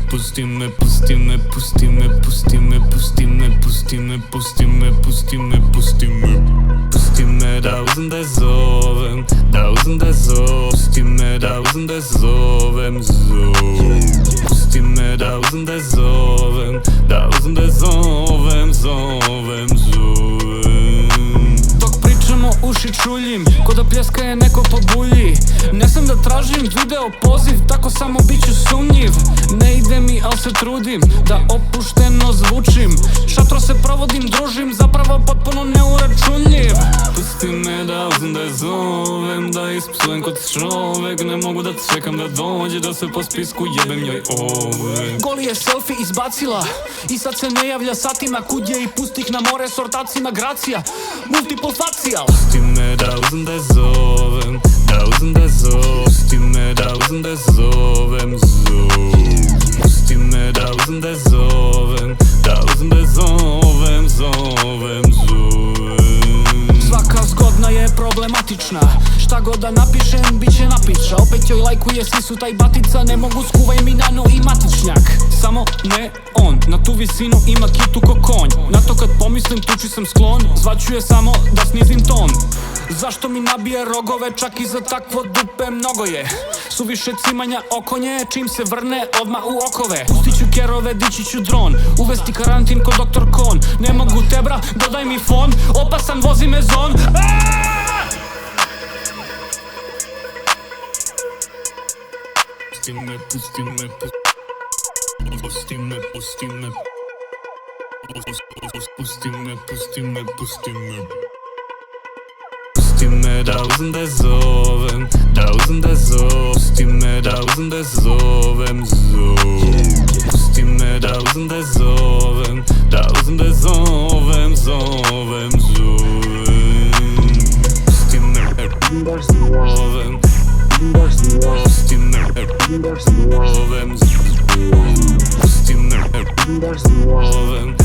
pusti me, pusti me, pusti me, pusti me, pusti me, pusti me, pusti me, pusti me, pusti me. Pusti me da uzem da zovem, da uzem da zovem. Pusti me da uzem da zovem, pusti me da uzem da zovem, da uzem da zovem, zovem. Dok pričamo uši čuljim, ko da pljeska je neko po bulji. Ne sam da tražim video poziv, tako samo bit ću sumnjiv. Ne ide mi, al se trudim da opušteno zvučim. Šatro se provodim, družim, zapravo potpuno neuračunljiv. Pusti me da uzem da zovem, da ispsujem kod čovek. Ne mogu da čekam da dođe, da se po spisku jebem njoj ove. Goli je selfie izbacila i sad se ne javlja satima. Kud je i pustih na more s ortacima, gracija, multiple facial. Pusti me da uzem da zovem, da uzem da zovem. Pusti me da uzem da zovem, pusti me da uzem da zovem, da uzem da zovem, zovem. Svaka zgodna je problematična, šta god da napišem bit će napiša. Opet joj lajkuje sisu taj batica, ne mogu skuvaj mi nano i matičnjak. Samo ne on, na tu visinu ima kitu ko konj. Na to kad pomislim tuči sam sklon, zvaću je samo da snizim ton. Zašto mi nabije rogove, čak i za takvo dupe mnogo je. Suviše cimanja okonje, čim se vrne odmah u okove. Pustit ću kerove, dići ću dron, uvesti karantin ko doktor Kon. Ne mogu tebra, dodaj mi fon, opasan vozi me zon. Pusti me, pusti me, pusti me, pusti me, pusti me, pusti me, pusti me. Pusti me da uzem da zovem, da uzem da zovem. Pusti me da uzem da zovem, pusti me da uzem da zovem, da uzem da zovem, zovem, pusti me da zovem, pusti me da zovem, pusti me da zovem,